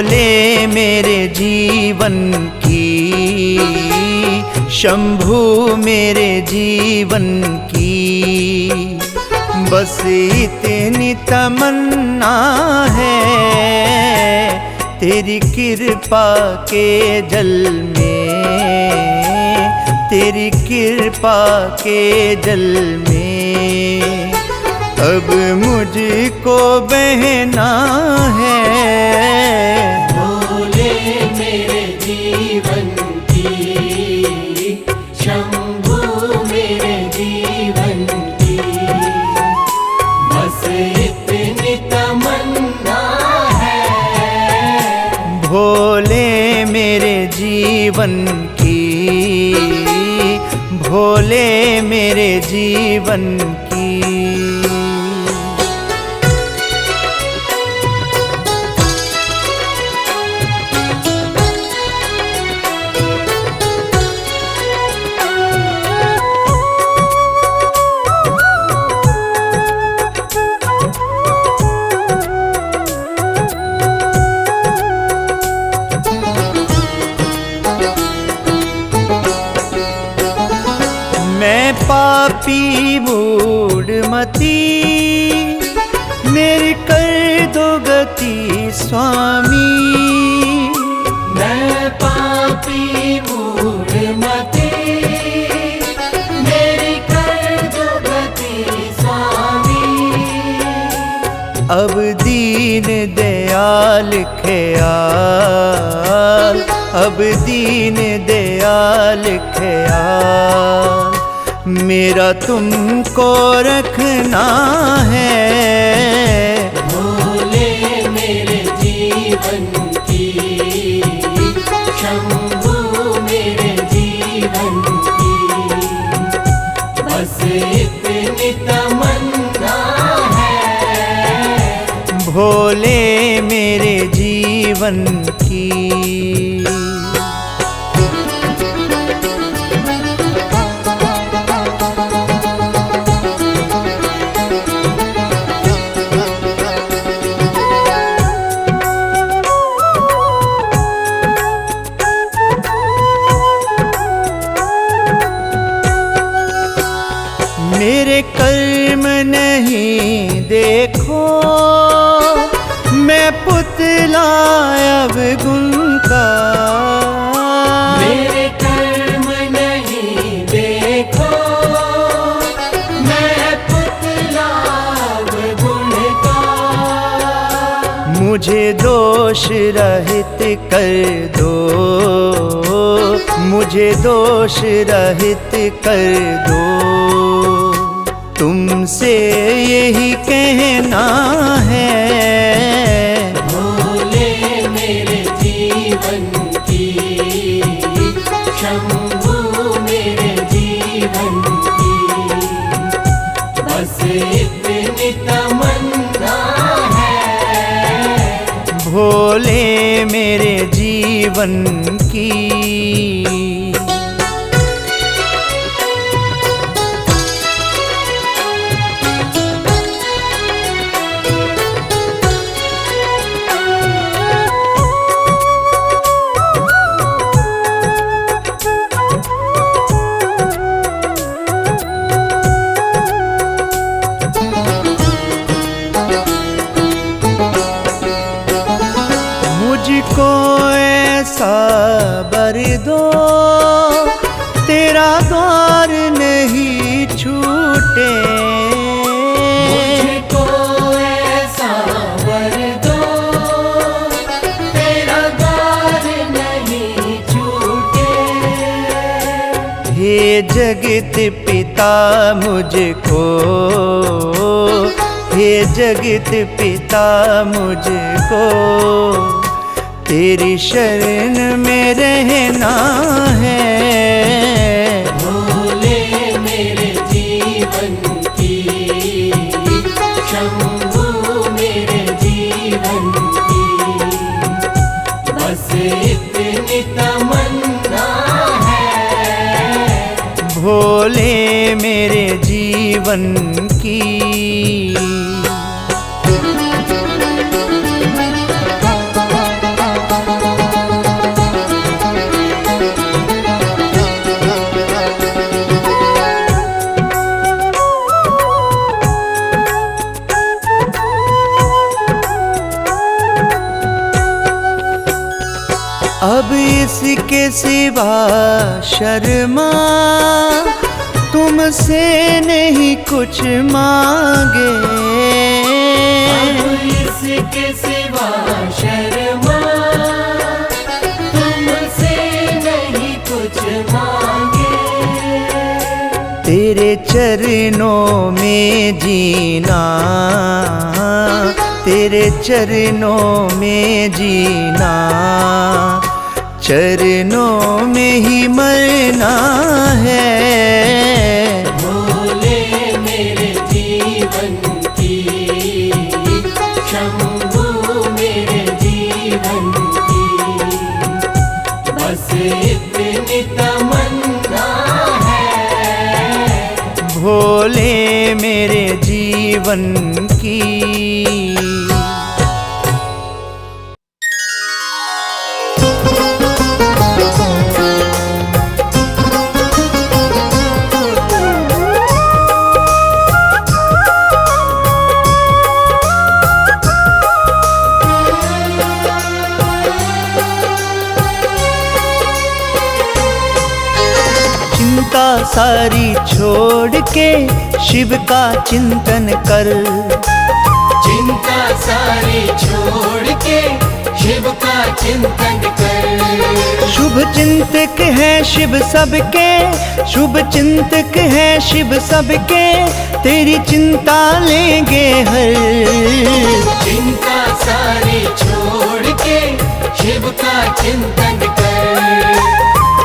भोले मेरे जीवन की, शंभू मेरे जीवन की, बस इतनी तमन्ना है तेरी कृपा के जल में, तेरी कृपा के जल में अब मुझको बहना है। भोले मेरे जीवन की, शंभू मेरे जीवन की, बस इतनी तमन्ना है। भोले मेरे जीवन की, भोले मेरे जीवन की। मैं पापी मूढ़मती, मेरी कर दो गति स्वामी। मैं पापी मूढ़मती, मेरी कर दो गति स्वामी। अब दीन दयाल ख्याल, अब दीन दयाल ख्याल मेरा तुमको रखना है। भोले मेरे जीवन की, शंभू मेरे जीवन की, बस इतनी तमन्ना है। भोले मेरे जीवन की। मेरे कर्म नहीं देखो, मैं पुतला अब गुण का। मेरे कर्म नहीं देखो, मैं पुतला अब गुण का। मुझे दोष रहित कर दो, मुझे दोष रहित कर दो, तुमसे यही कहना है। भोले मेरे जीवन की, शंभू मेरे जीवन की, बस इतनी तमन्ना है। भोले मेरे जीवन की। मुझको ऐसा बर दो, तेरा द्वार नहीं छूटे। मुझको ऐसा वर दो, तेरा द्वार नहीं छूटे। हे जगत पिता मुझको, हे जगत पिता मुझको, तेरी शरण में रहना है। भोले मेरे जीवन की, शंभू मेरे जीवन की, बस इतनी तमन्ना है। भोले मेरे जीवन की। अब इसके सिवा शर्मा तुमसे नहीं कुछ मांगे। अब इसके सिवा शर्मा तुमसे नहीं कुछ मांगे। तेरे चरणों में जीना, तेरे चरणों में जीना, चरणों में ही मरना है। भोले मेरे जीवन की, शंभू मेरे जीवन की, बस इतनी तमन्ना है। भोले मेरे जीवन की। चिंता सारी छोड़ के शिव का चिंतन कर। चिंता सारी छोड़ के शिव का चिंतन कर। शुभ चिंतक है शिव सबके, शुभ चिंतक है शिव सबके, तेरी चिंता लेंगे हर। चिंता सारी छोड़ के शिव का चिंतन कर।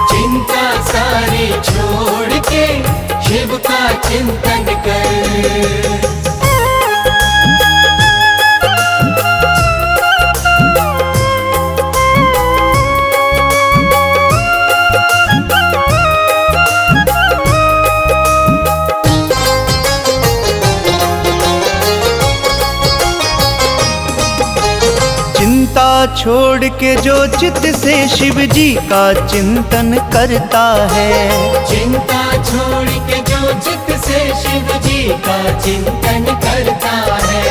चिंता सारी छोड़ के शिव का चिंतन कर। चिंता छोड़ के जो चित्त से शिव जी का चिंतन करता है। चिंता छोड़ के जो चित्त से शिव जी का चिंतन करता है।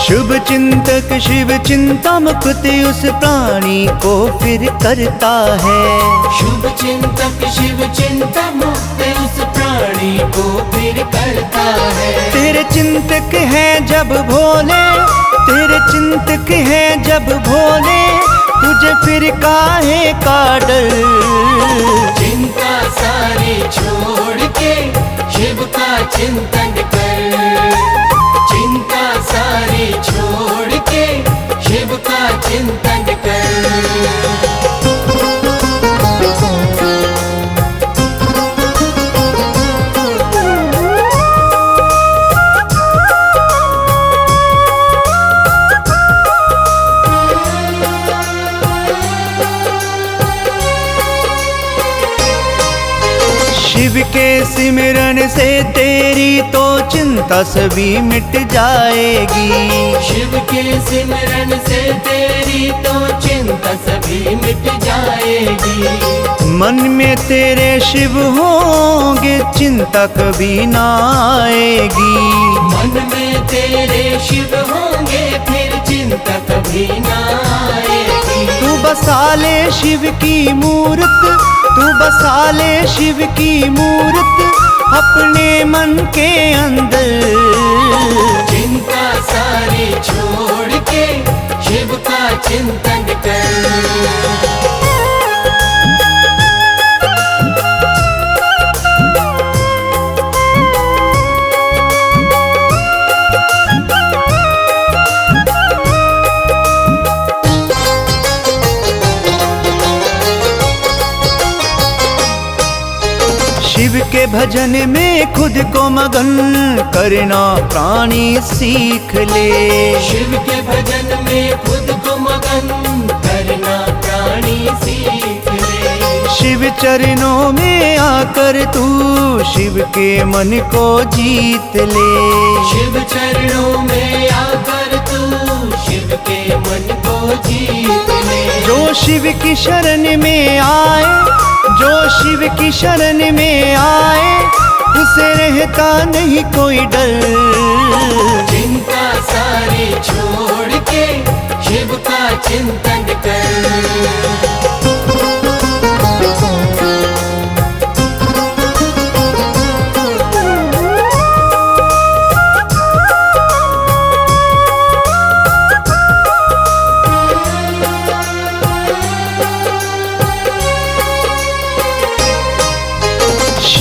शुभ चिंतक शिव चिंता मुक्त उस प्राणी को फिर करता है। शुभ चिंतक शिव चिंता मुक्त उस प्राणी को फिर करता है। तेरे चिंतक है जब भोले, तेरे चिंतक है जब भोले, तुझे फिर काहे का डर। चिंता सारी छोड़ के शिव का चिंतन कर। चिंता सारी छोड़ के शिव का चिंतन कर। शिव के सिमरन से तेरी तो चिंता सभी मिट जाएगी। शिव के सिमरन से तेरी तो चिंता सभी मिट जाएगी। मन में तेरे शिव होंगे चिंता कभी ना आएगी। मन में तेरे शिव होंगे फिर चिंता कभी ना आएगी। तू बसा ले शिव की मूर्त, तू बसा ले शिव की मूर्त अपने मन के अंदर। चिंता सारी छोड़ के शिव का चिंतन कर। शिव के भजन में खुद को मगन करना प्राणी सीख ले। शिव के भजन में खुद को मगन करना प्राणी सीख ले। शिव चरणों में आकर तू शिव के मन को जीत ले। शिव चरणों में आकर तू शिव के मन को जीत ले। जो शिव की शरण में आए, जो शिव की शरण में आए, उसे रहता नहीं कोई डर। चिंता सारी छोड़ के शिव का चिंतन कर।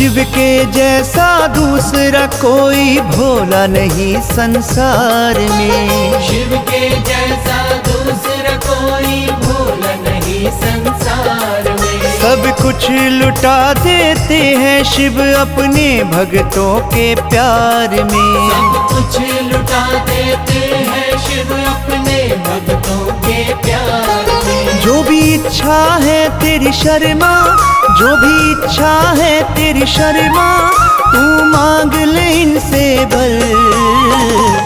शिव के जैसा दूसरा कोई भोला नहीं संसार में। शिव के जैसा दूसरा कोई भोला नहीं संसार में। सब कुछ लुटा देते हैं शिव अपने भक्तों के प्यार में। सब कुछ लुटा देते हैं शिव अपने भक्तों के प्यार में। जो भी इच्छा है तेरी शर्मा, जो भी इच्छा है तेरी शर्मा, तू मांग ले इनसे भर।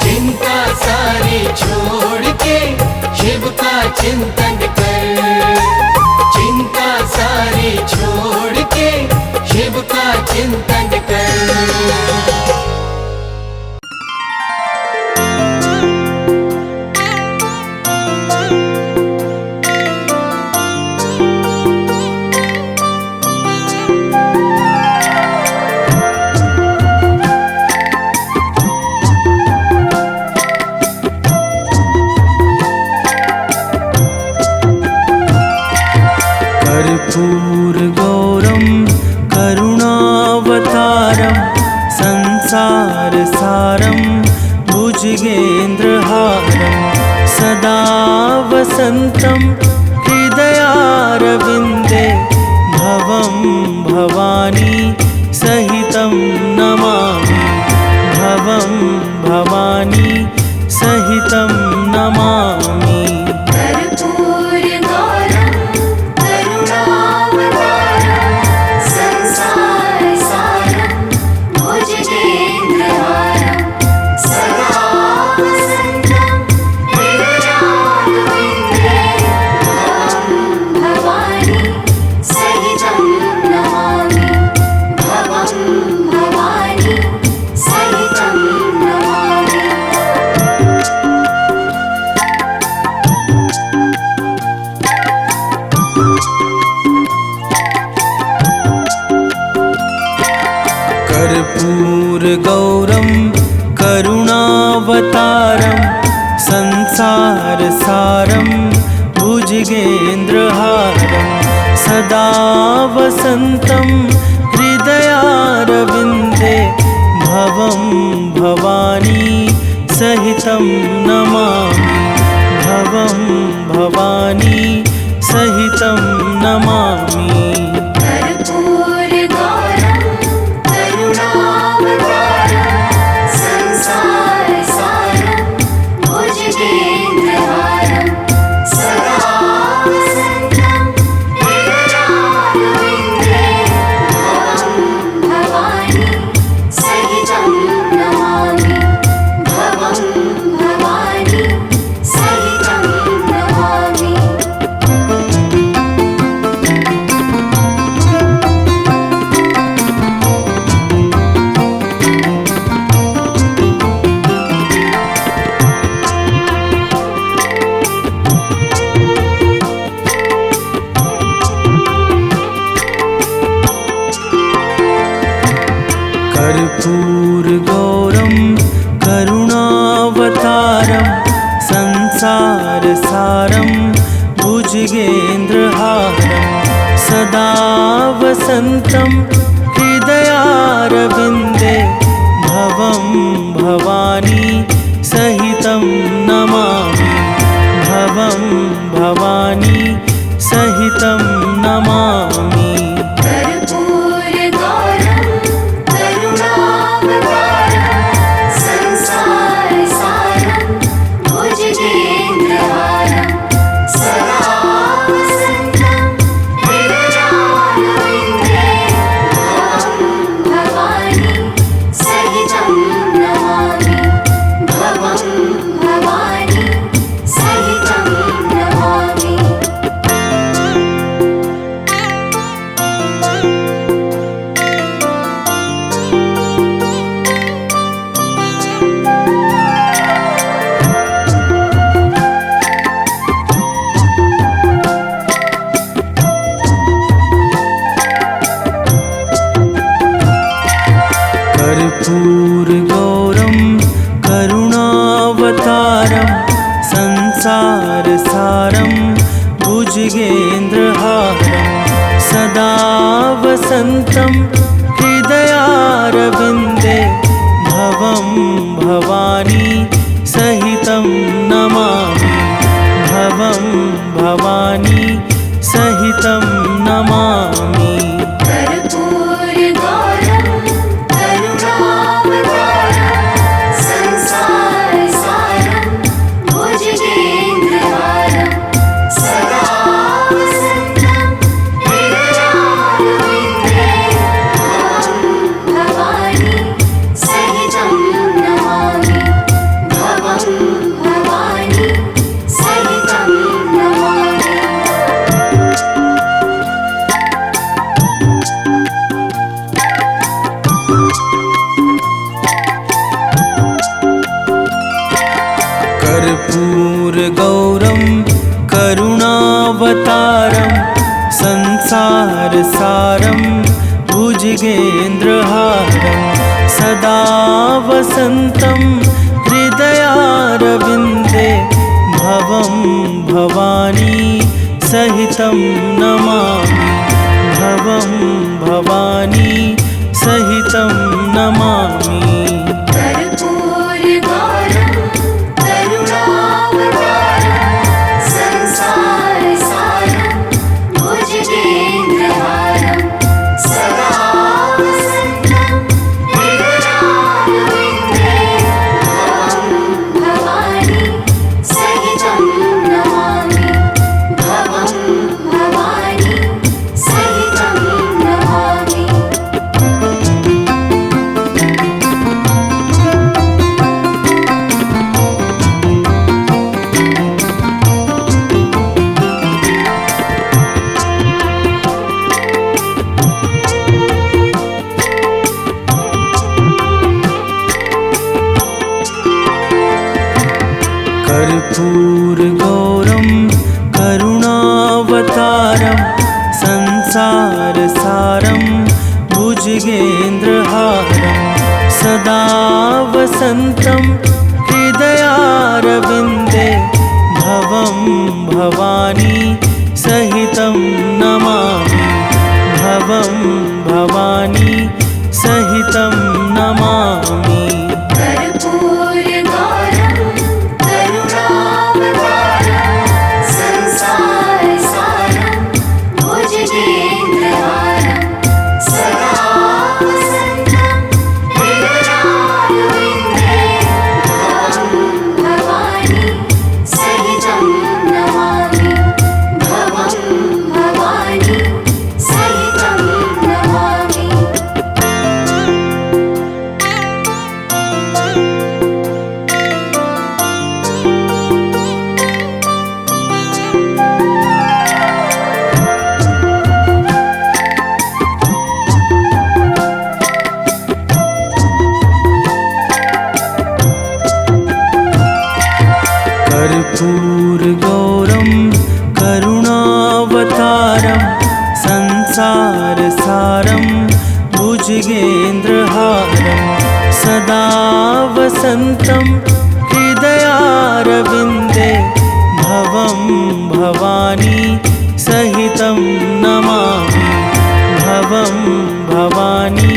चिंता सारी छोड़ के शिव का चिंतन कर। चिंता सारी छोड़ के शिव का चिंतन कर। कर्पूरगौरं करुणावतारं संसारसारं भुजगेन्द्रहारं सदा वसन्तं हृदयारविन्दे भवं भवानी सहितं नमामि। भवं भवानी सहितं नमामि। कर्पूरगौरं करुणावतारं संसारसारं भुजगेन्द्रहारं सदा वसन्तं हृदयारविन्दे भवं भवानी सहितं नमामि। भवं भवानी सहितं नमामि। कर्पूरगौरं करुणावतारं संसारसारं भुजगेन्द्रहारं सदा वसन्तं हृदयारविन्दे भवं भवानी सहितं नमामि। भवं भवानी सहितं नमामि। कर्पूरगौरं करुणावतारं संसारसारं भुजगेन्द्रहारं सदा वसन्तं हृदयारविन्दे भवं भवानी सहितं नमामि भवं भवानी सहितं नमामि कर्पूरगौरं करुणावतारं संसारसारं भुजगेन्द्रहारं सदा वसन्तं हृदयारविन्दे भवं भवानी सहितं नमामि भवं भवानी सहितं नमामि। कर्पूरगौरं करुणावतारं संसारसारं भुजगेन्द्रहारं सदा वसन्तं हृदयारविन्दे भवं भवानी सहितं नमामि भवं भवानी सहितं नमामि कर्पूरगौरं करुणावतारं संसारसारं भुजगेन्द्रहारं सदा वसन्तं हृदयारविन्दे भवं भवानी सहितं नमामि भवं भवानी सहितं नमामि। कर्पूरगौरं करुणावतारं संसारसारं भुजगेन्द्रहारं सदा वसन्तं हृदयारविन्दे भवं भवानी सहितं नमामि भवं भवानी सहितं नमामि कर्पूरगौरं करुणावतारं संसारसारं भुजगेन्द्रहारं सदा वसन्तं हृदयारविन्दे भवं भवानी सहितं नमामि भवं भवानी सहितं नमामि। कर्पूरगौरं करुणावतारं संसारसारं भुजगेन्द्रहारं सदा वसन्तं हृदयारविन्दे भवं भवानी सहितं नमामि भवं भवानी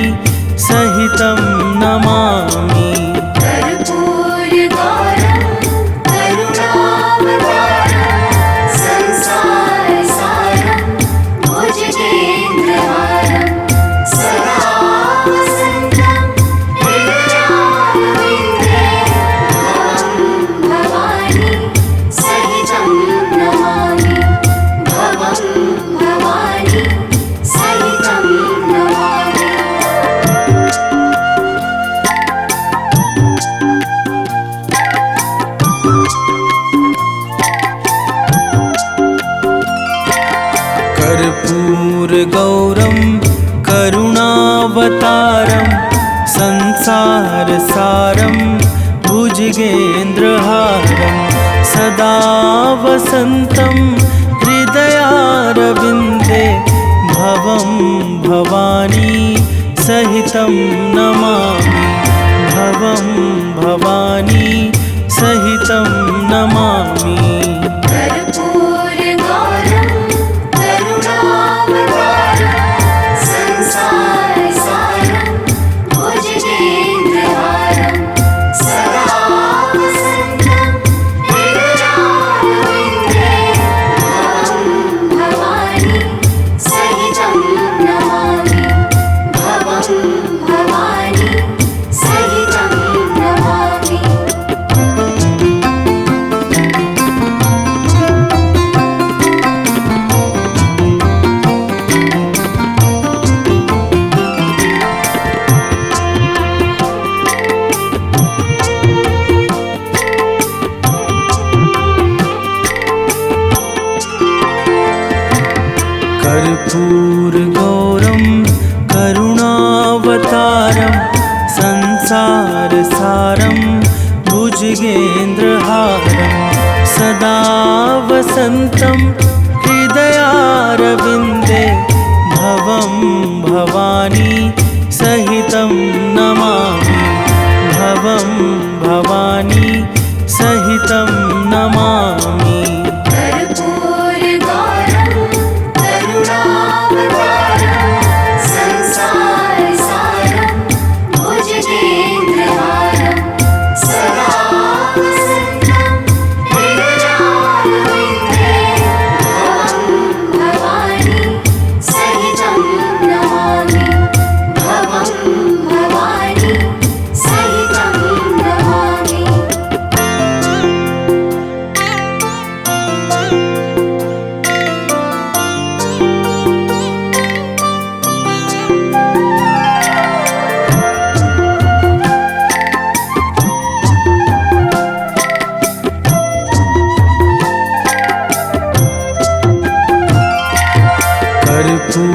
सहितं नमामि कर्पूरगौरं करुणावतारं संसारसारं भुजगेन्द्रहारं सदा वसन्तं हृदयारविन्दे भवं भवानी सहितं नमामि भवं भवानी सहितं नमामि। कर्पूरगौरं करुणावतारं संसारसारं भुजगेन्द्रहारं सदा वसन्तं हृदयारविन्दे कर्पूरगौरं करुणावतारं संसारसारं भुजगेन्द्रहारं सदा वसन्तं हृदयारविन्दे भवं भवानी सहितं नमामि भवं भवानी सहितं नमामि कर्पूरगौरं करुणावतारं संसारसारं कर्पूरगौरं करुणावतारं संसारसारं भुजगेन्द्रहारं सदा वसन्तं हृदयारविन्दे भवं भवानी सहितं नमामि भवं भवानी सहितं नमामि कर्पूरगौरं करुणावतारं संसारसारं भुजगेन्द्रहारं सदा वसन्तं हृदयारविन्दे भवं भवानी सहितं नमामि भवं भवानी सहितं नमामि।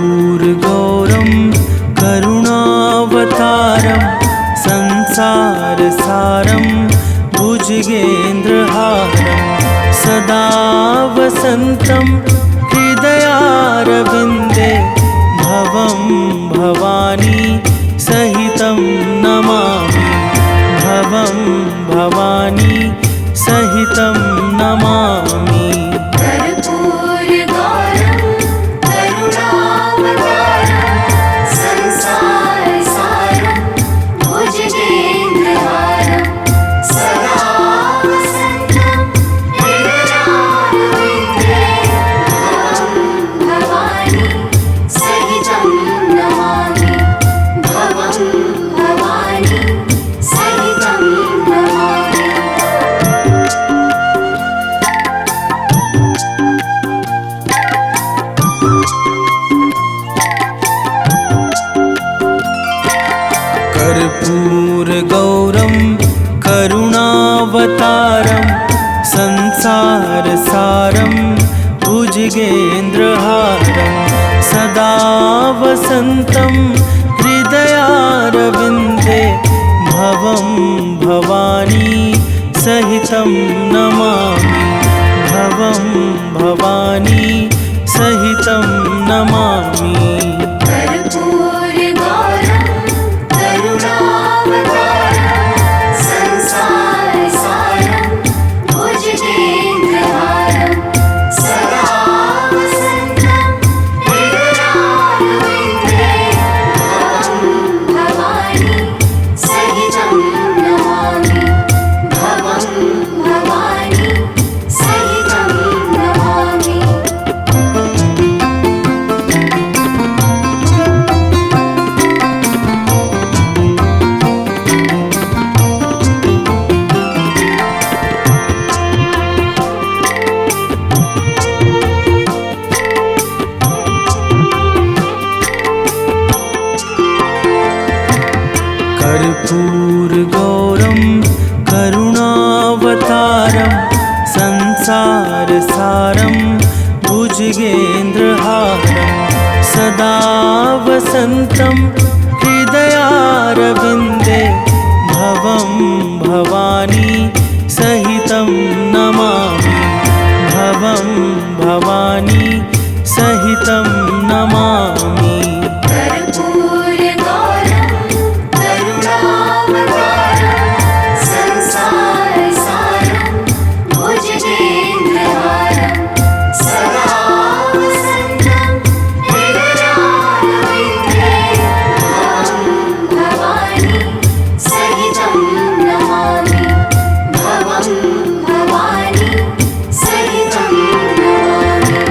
कर्पूरगौरं करुणावतारं संसारसारं भुजगेन्द्रहारं सदा वसन्तं हृदयारविन्दे भवं भवानी सहितं नमामि भवं भवानी सहितं नमामि कर्पूरगौरं करुणावतारं संसारसारं भुजगेन्द्रहारं सदा वसन्तं हृदयारविन्दे भवं भवानी सहितं नमामि भवं भवानी सहितं नमामि। कर्पूरगौरं करुणावतारं संसारसारं भुजगेन्द्रहारं सदा वसन्तं हृदयारविन्दे भवं भवानी सहितं नमामि भवं भवानी सहितं नमामि कर्पूरगौरं करुणावतारं संसारसारं भुजगेन्द्रहारं सदा वसन्तं हृदयारविन्दे भवं भवानी सहितं नमामि भवं भवानी सहितं नमामि। कर्पूरगौरं करुणावतारं संसारसारं भुजगेन्द्रहारं सदा वसन्तं हृदयारविन्दे भवं भवानी सहितं नमामि भवं भवानी सहितं नमामि कर्पूरगौरं करुणावतारं संसारसारं भुजगेन्द्रहारं सदा वसन्तं हृदयारविन्दे भवं भवानी सहितं नमामि भवं भवानी सहितं नमामि।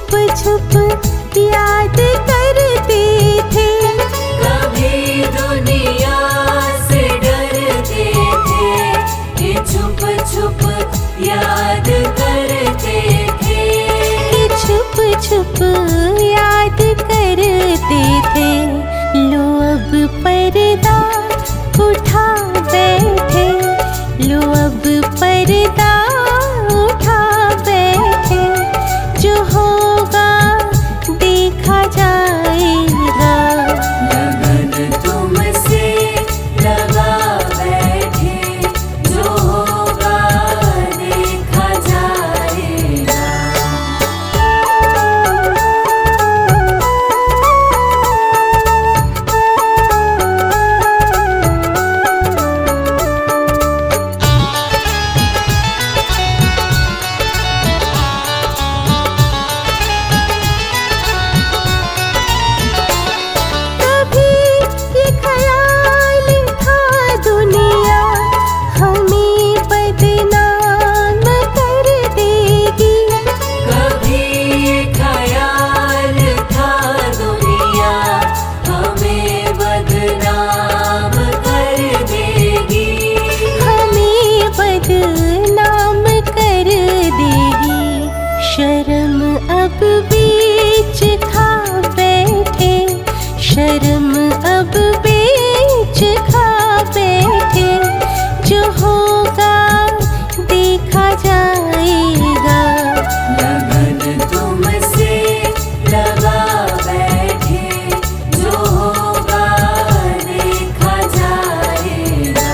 छुप छुप याद करते थे, कभी दुनिया से डरते थे, ये छुप छुप याद करते थे। कि छुप छुप याद करते थे। लो अब पर्दा उठा बैठे, लो अब पर्दा उठा बैठे, जो होगा देखा जाएगा। लगन तुमसे लगा बैठे, जो होगा देखा जाएगा। कभी ये ख्याल था दुनिया हमें बदनाम कर देगी, कभी ख्याल था दुनिया हमें बदनाम कर देगी, हमें बदनाम कर देगी। शर्म अब बीच खा बैठे, शर्म अब बीच खा बैठे, जो होगा देखा जाएगा। लगन तुमसे लगा बैठे, जो होगा देखा जाएगा।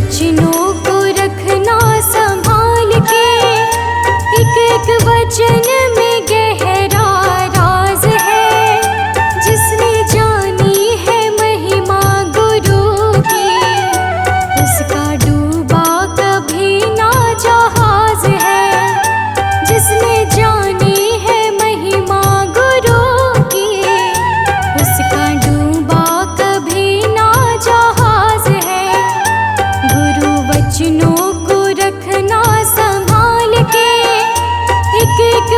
वचनों को रखना संभाल के, एक एक वचन में गहरा राज है। जिसने जानी है महिमा गुरु की, उसका डूबा कभी ना जहाज है। जिसने जानी है महिमा गुरु की, उसका डूबा कभी ना जहाज है। गुरु वचनों को रखना संभाल के, एक एक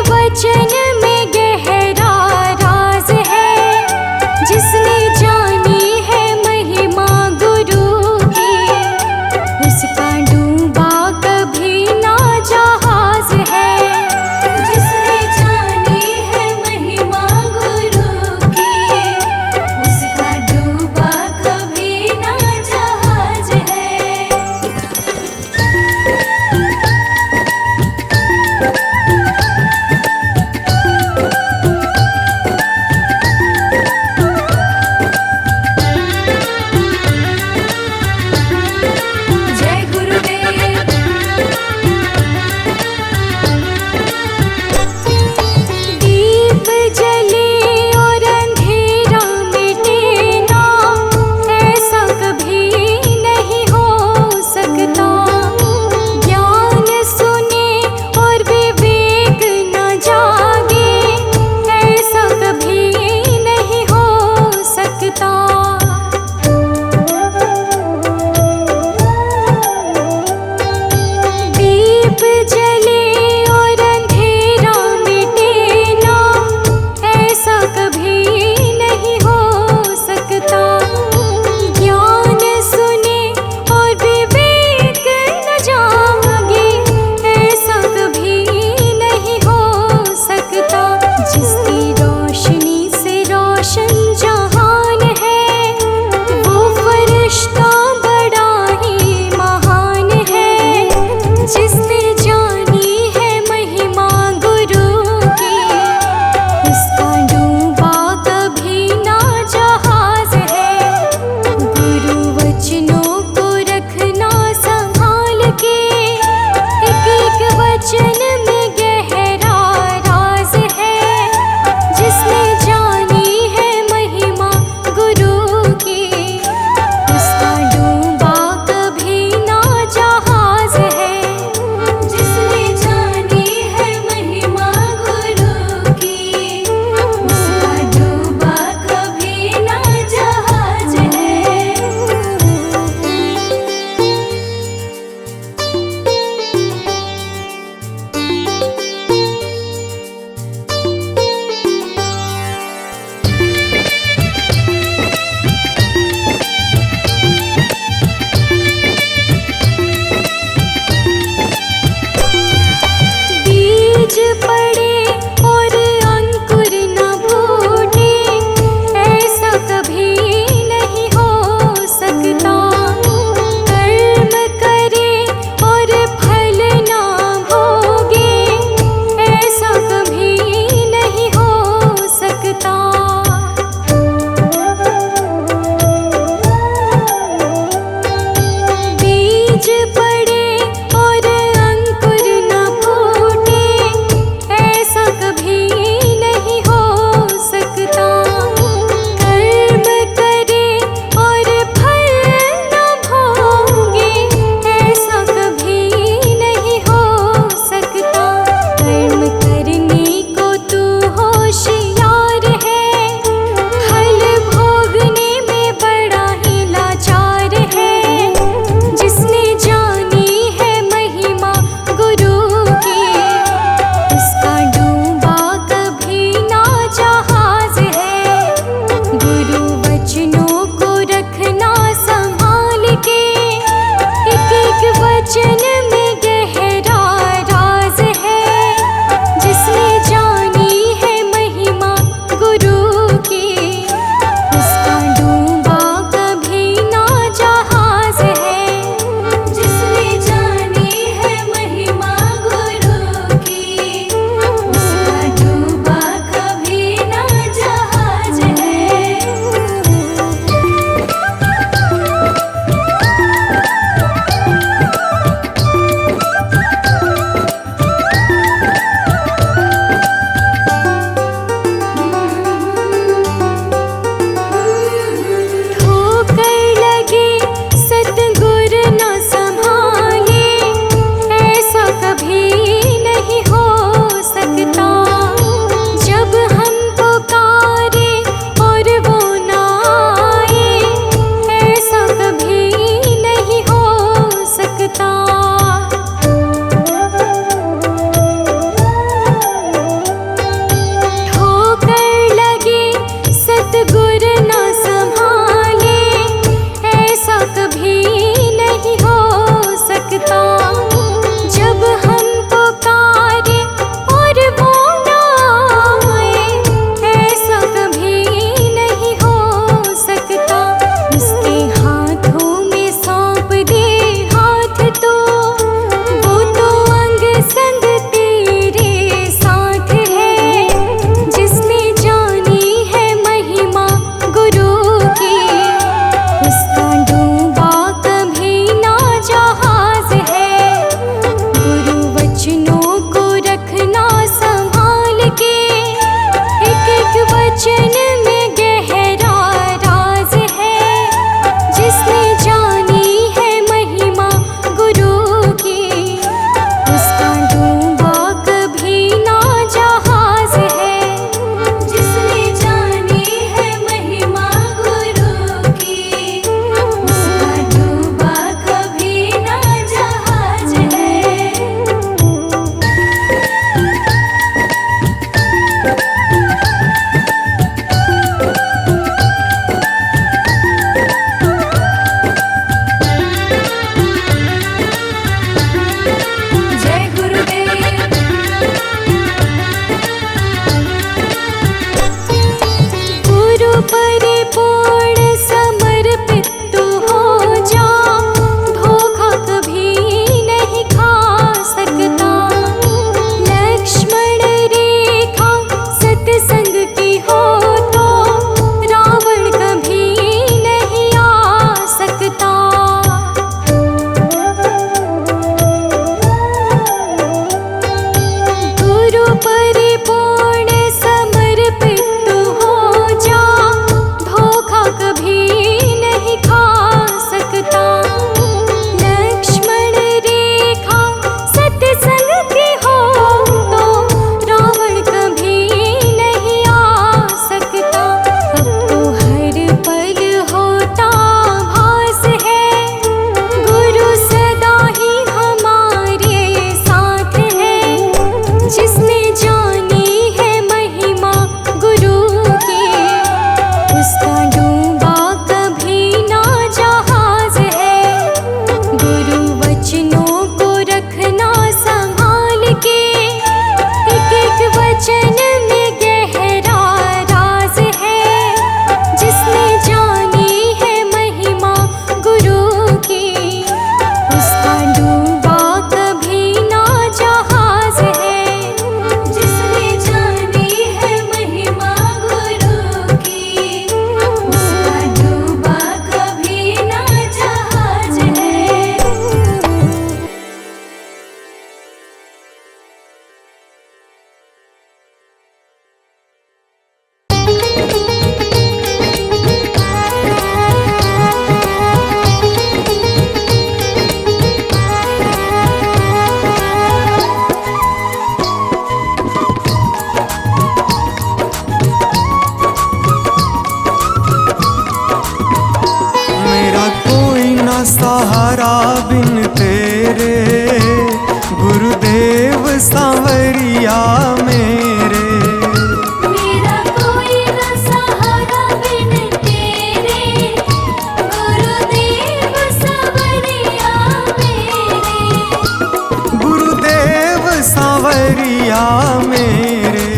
सांवरिया मेरे,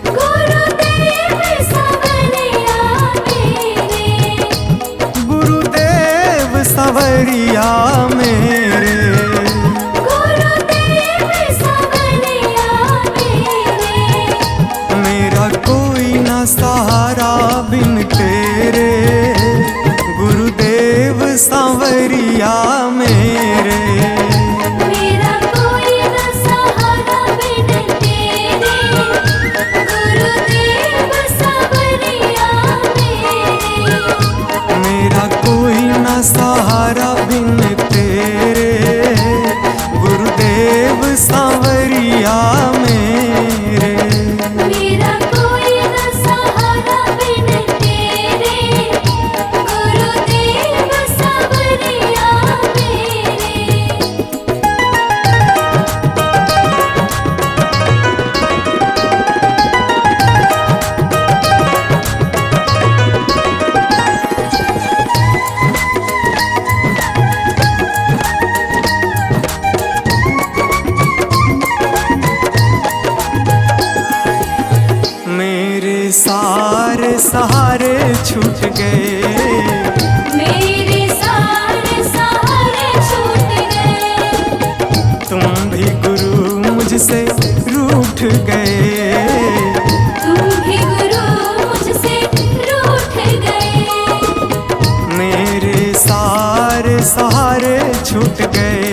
गुरुदेव सांवरिया मेरे, गुरुदेव सांवरिया मेरे, गुरुदेव सांवरिया मेरे, मेरा कोई ना सहारा बिन तेरे, गुरुदेव सांवरिया मेरे। मेरा कोई न सहारा बिन तेरे, गुरुदेव सांवरिया मेरे, मेरा कोई ना सहारा बिन तेरे, गुरुदेव सांवरिया मेरे। मेरा कोई न सहारा बिन तेरे, गुरुदेव सांवरिया मेरे। मेरे सारे सहारे छूट गए, मेरे सारे सहारे छूट गए, तुम भी गुरु मुझसे रूठ गए, तुम भी गुरु मुझसे रूठ गए। मेरे सारे सहारे छूट गए,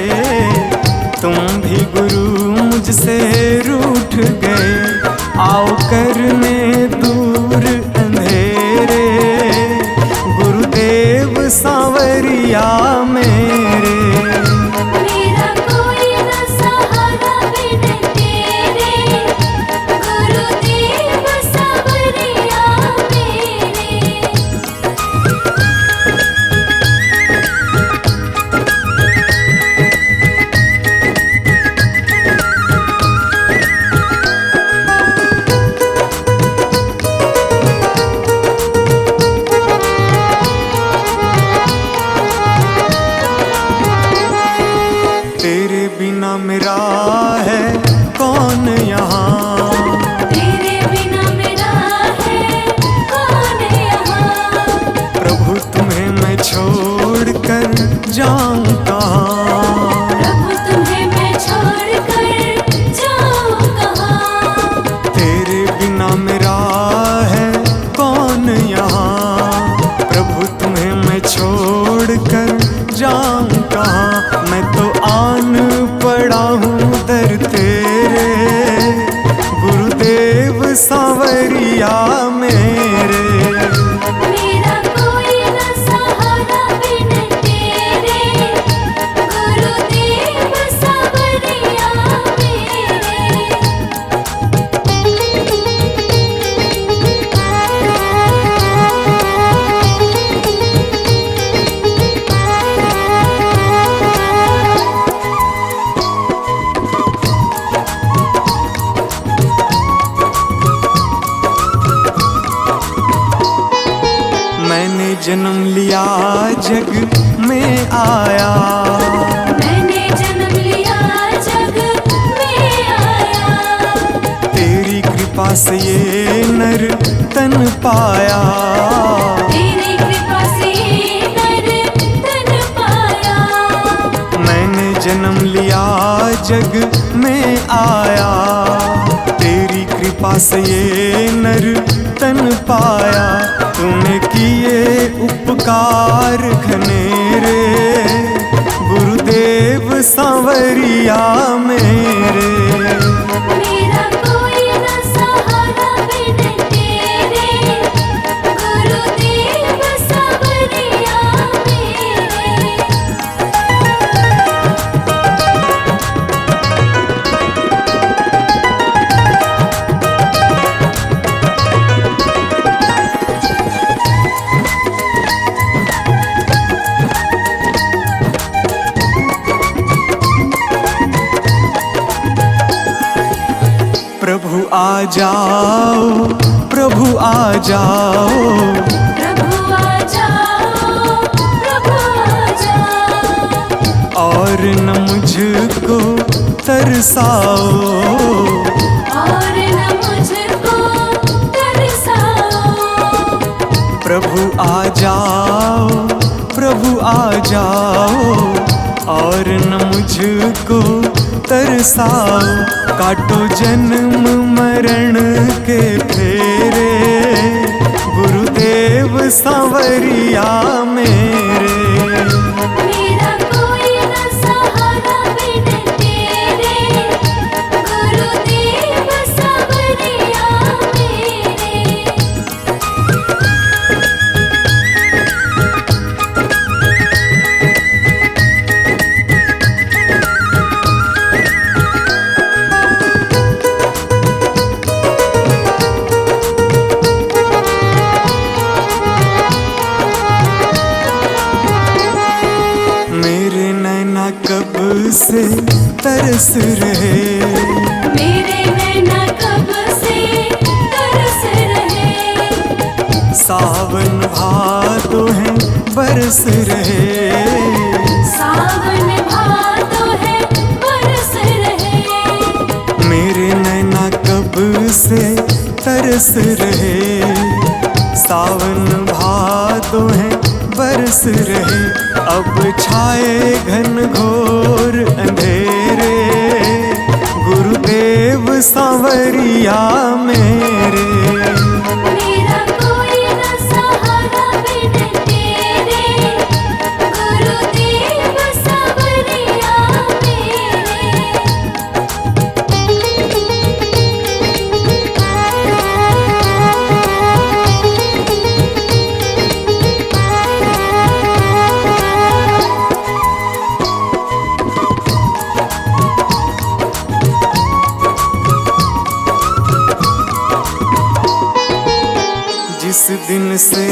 तुम भी गुरु मुझसे रूठ गए। आओ करने दूर अंधेरे, गुरुदेव सांवरिया मेरे। मेरा कोई न सहारा बिन तेरे, गुरुदेव सांवरिया मेरे। तेरे बिना मेरा है कौन यहाँ, तेरे बिना मेरा है कौन यहाँ, प्रभु तुम्हें मैं छोड़ कर जाऊं कहाँ। प्रभु तुम्हें मैं छोड़ कर जाऊं कहाँ। तेरे बिना मेरा है कौन यहाँ, प्रभु तुम्हें मैं छोड़ कर जाऊं कहाँ। मैं तो आन पड़ा हूँ दर तेरे, गुरुदेव सांवरिया मेरे। मेरा कोई न सहारा बिन तेरे, गुरुदेव सांवरिया मेरे। मैंने जन्म लिया जग में आया, मैंने जन्म लिया जग में आया, तेरी कृपा से ये नर तन पाया। तेरी कृपा से नर तन पाया। मैंने जन्म लिया जग में आया, तेरी कृपा से ये नर तन पाया। तूने किए उपकार घनेरे, गुरुदेव सांवरिया मेरे। मेरा कोई न सहारा बिन तेरे, गुरुदेव सांवरिया मेरे। प्रभु आ जाओ, प्रभु आ जाओ, प्रभु आ जाओ, प्रभु आ जाओ। और और न मुझको तरसाओ, और न मुझको तरसाओ। प्रभु आ जाओ, प्रभु आ जाओ, और न मुझको तरसाओ। काटो जन्म मरण के फेरे, गुरुदेव सांवरिया मेरे। मेरा कोई न सहारा बिन तेरे, गुरुदेव सांवरिया मेरे। मेरे नैना कब से तरस रहे, मेरे नैना कब से तरस रहे। सावन भादो है बरस रहे, सावन भादो है बरस रहे। मेरे नैना कब से तरस रहे। सावन भादो है बरस रहे। अब छाए घन घोर अंधेरे, गुरुदेव सांवरिया मेरे। मेरा कोई न सहारा बिन तेरे, गुरुदेव सांवरिया जिस दिन से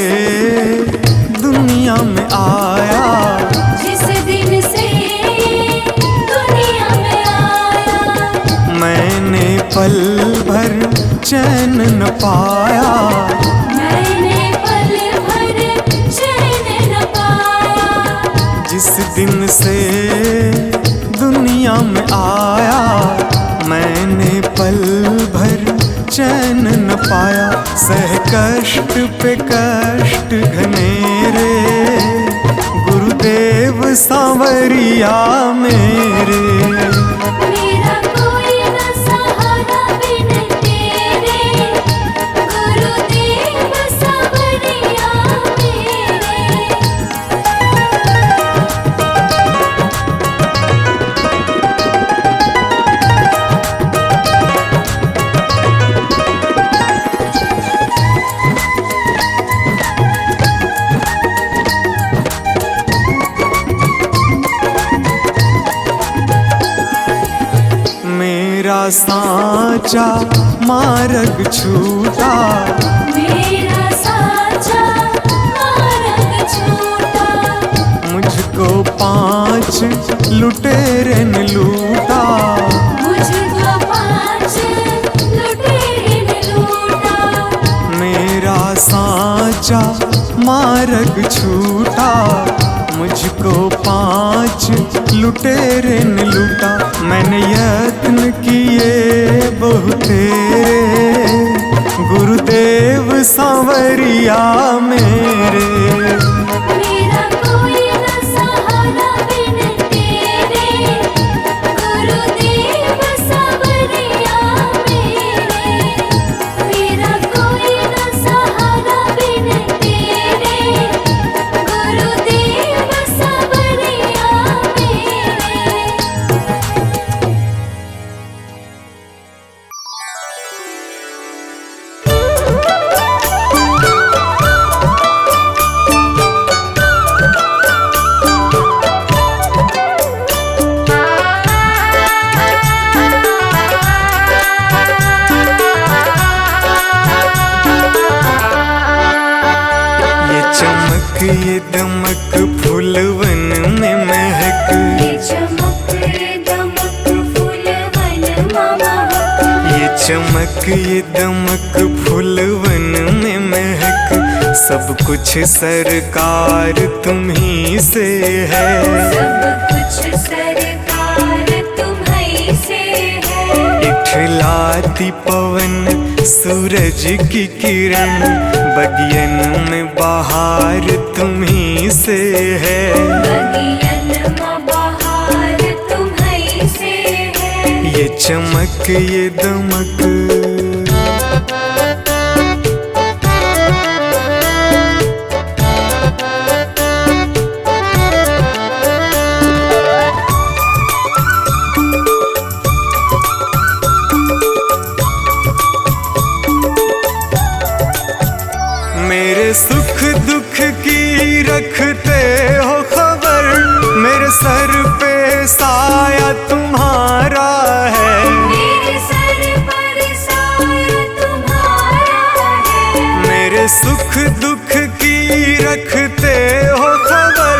दुनिया में आया, जिस दिन से दुनिया में आया। मैंने पल भर चैन न पाया। मैंने पल भर चैन न पाया। जिस दिन से दुनिया में आया, मैंने पल भर चैन न पाया। सह कष्ट पे कष्ट घनेरे, गुरुदेव सांवरिया मेरे। मेरा कोई न सहारा बिन तेरे, गुरुदेव सांवरिया मेरे। मेरा सांचा मार्ग छूटा, मेरा साचा मार्ग छूटा। मुझको 5 लुटेरे ने लूटा। मुझको 5 लुटेरे ने लूटा। मेरा सांचा मार्ग छूटा, मुझको 5 लुटेरे ने लूटा। मैंने यत्न किए बहुतेरे, गुरुदेव सांवरिया मेरे। मेरा कोई न सहारा बिन तेरे, गुरुदेव सांवरिया मेरे। मेरा कोई न सहारा बिन तेरे, गुरुदेव सांवरिया मेरे। ये दमक फूलवन में महक, ये चमक ये दमक फूलवन महक। ये चमक ये दमक फूलवन में महक। सब कुछ सरकार तुम्ही से है। सब कुछ सरकार तुम्हीं से है। इठलाती पवन सूरज की किरण, बगियन में बहार तुम्ही से है। बगियन में बहार तुम्हीं से है। ये चमक ये दमक मेरे सुख दुख की रखते हो खबर, मेरे सर पे साया तुम्हारा है। मेरे सर पर साया तुम्हारा है। मेरे सुख दुख की रखते हो खबर,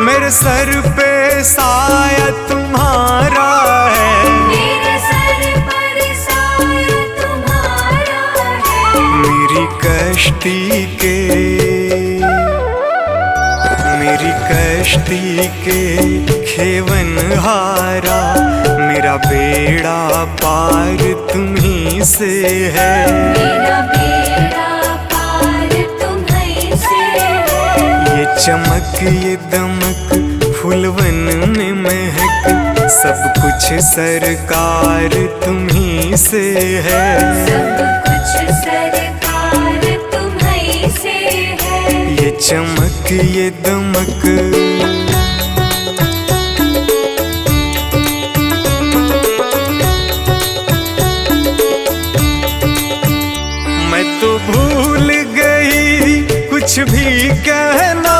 मेरे सर पे साया तुम्हारा है। मेरे सर पर साया तुम्हारा है। मेरी कश्ती के खेवन हारा, मेरा बेड़ा पार तुम्ही से है। मेरा बेड़ा पार तुम्हीं से है। ये चमक ये दमक फूलवन में महक, सब कुछ सरकार तुम्ही से है। सब कुछ सरकार तुम्हीं से है। ये चमक ये दमक मैं तो भूल गई कुछ भी कहना,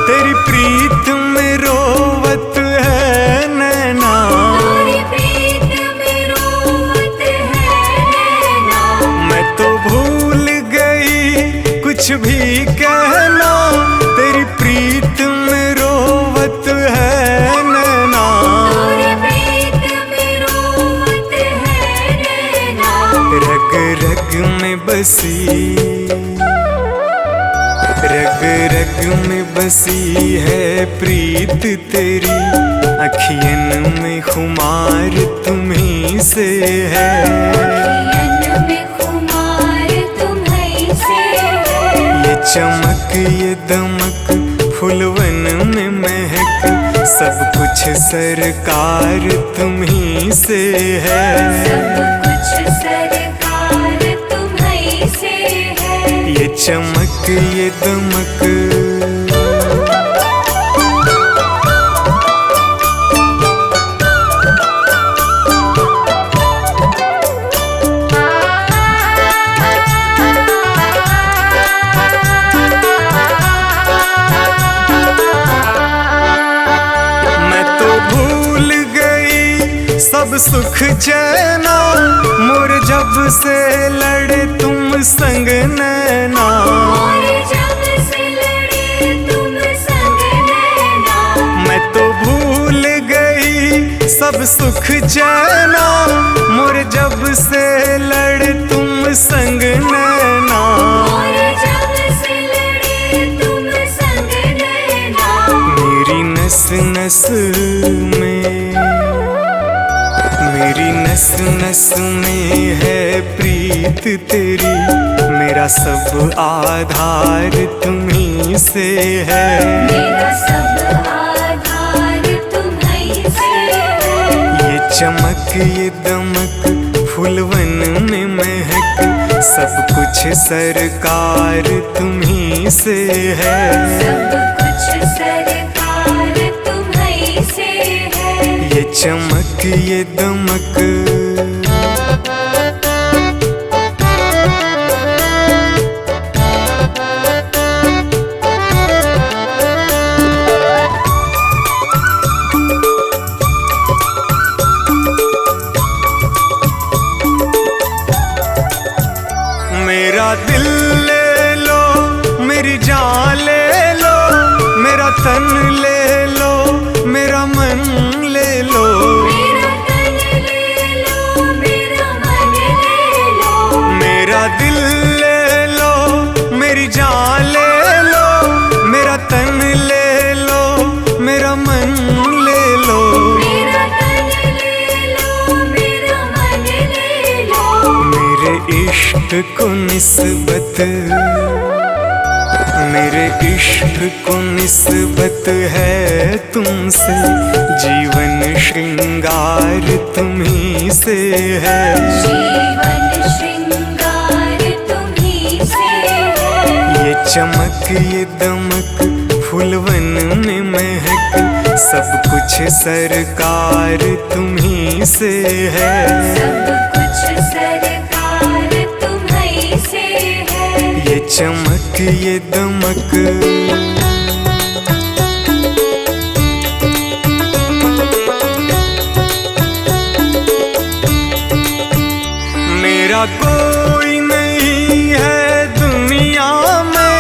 तेरी प्रीत में रोवत है नैना। तेरी प्रीत में रोवत है नैना। मैं तो भूल गई कुछ भी कहना, तेरी प्रीत में रोवत है नैना। तेरी प्रीत में रोवत है नैना। रग रग में बसी, रग रग में बसी है प्रीत तेरी, अखियन में खुमार तुम्ही से है। अखियन में खुमार तुम्हीं से है। ये चमक ये दमक फूलवन में महक, सब कुछ सरकार तुम्ही से है। सब कुछ सरकार तुम्हीं से है। ये चमक ये दमक सब सुख चैना, मोर जब से लड़े तुम संग नैना। और जब से लड़े तुम संग नैना। मैं तो भूल गई सब सुख चैना, मोर जब से लड़े तुम संग नैना। और जब से लड़े तुम संग नैना। मेरी नस नस में, मेरी नस नस में है प्रीत तेरी, मेरा सब आधार तुम्ही से है। मेरा सब आधार तुम्हीं से है। ये चमक ये दमक फूलवन में महक, सब कुछ सरकार तुम्ही से है। सब कुछ सरकार तुम्हीं से है। ये चमक ये दमक मेरा दिल ले लो, मेरी जान ले लो, मेरा तन ले लो, मेरा मन ले लो। मेरा तन ले लो, ले लो, मेरा तन ले लो, मेरा मन ले लो। मेरे इश्क को निस्बत, मेरे इश्क को निस्बत है तुमसे, जीवन श्रृंगार तुम्ही से है। जीवन श्रृंगार तुम्ही से है। ये चमक ये दमक फूलवन में महक, सब कुछ सरकार तुम्ही से है। सब कुछ सरकार तुम्ही से है। ये चमक ये दमक, मेरा कोई नहीं है दुनिया में,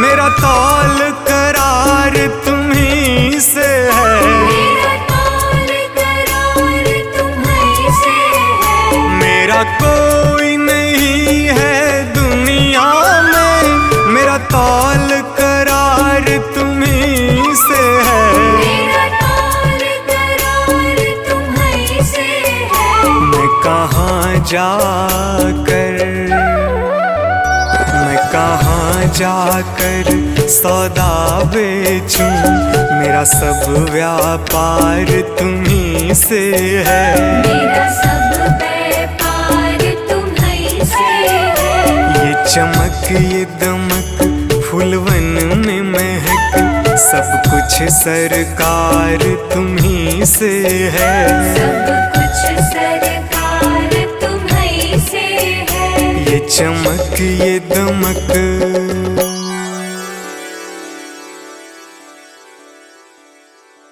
मेरा तौल करार तुम्ही से है। मेरा तौल करार तुम्ही से है। मेरा कोई नहीं है दुनिया में, मेरा तौल करार तुम्ही से है। मेरा तौल करार तुम्ही से है। मैं कहाँ जाकर, मैं कहाँ जाकर सौदा बेचूं, मेरा सब व्यापार तुम्ही से है। मेरा सब व्यापार तुम्ही से है। ये चमक ये दमक फूलवन में महक, सब कुछ सरकार तुम्ही से है। सब कुछ सरकार तुम्ही से है। ये चमक ये दमक।